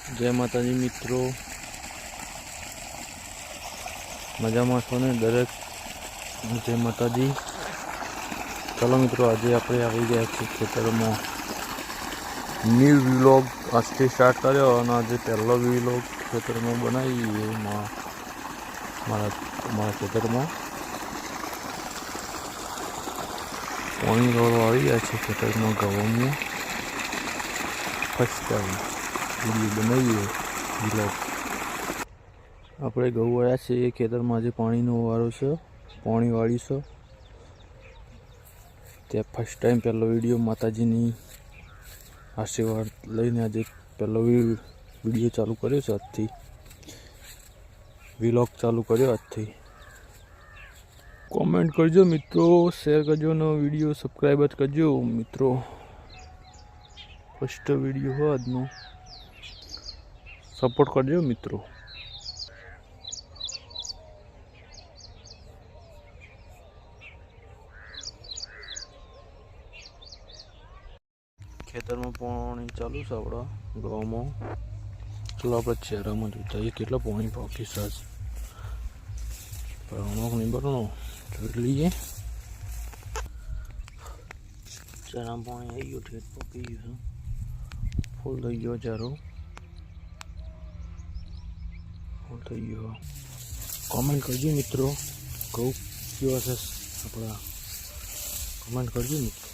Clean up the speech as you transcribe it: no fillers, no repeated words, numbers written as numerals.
जय माताजी मित्रों, मजामां छो ने दरेक? जय माताजी। चलो मित्रों, आज आप आई गया खेतर में न्यू व्लॉग आज से स्टार्ट करो। आज पहला व्लॉग खेतर में बनाई मारा खेतर में पानी वालों आ गया है खेतर में गवा में। फर्स्ट टाइम वीडियो बनाइए व्लॉग। આપણે ઘઉં વાળ્યા છે એ ખેતરમાં આજે પાણીનો વારો છે, પાણી વાળી છે ત્યાં ફર્સ્ટ ટાઈમ પહેલો વિડીયો માતાજીની આશીર્વાદ લઈને આજે પહેલો વિડીયો ચાલુ કર્યો છે। આજથી વ્લોગ ચાલુ કર્યો। આજથી કોમેન્ટ કરજો મિત્રો, શેર કરજો અને વિડીયો સબસ્ક્રાઈબ જ કરજો મિત્રો। ફર્સ્ટ વિડીયો હોય આજનો, સપોર્ટ કરજો મિત્રો। खेतर में पानी चालू से अपना गाँव में। चलो आप चेहरा में जोता है के पानी पाकी साज भरनो नहीं भरनो जो लीए। चेहरा में पानी आई गयो, ठेठ पाकी गयो, फूल थी गयो चारो, फूल थी गयो। कमेंट करजो मित्रों, कहूँ केवा है अपना, कमेंट करजो मित्रों।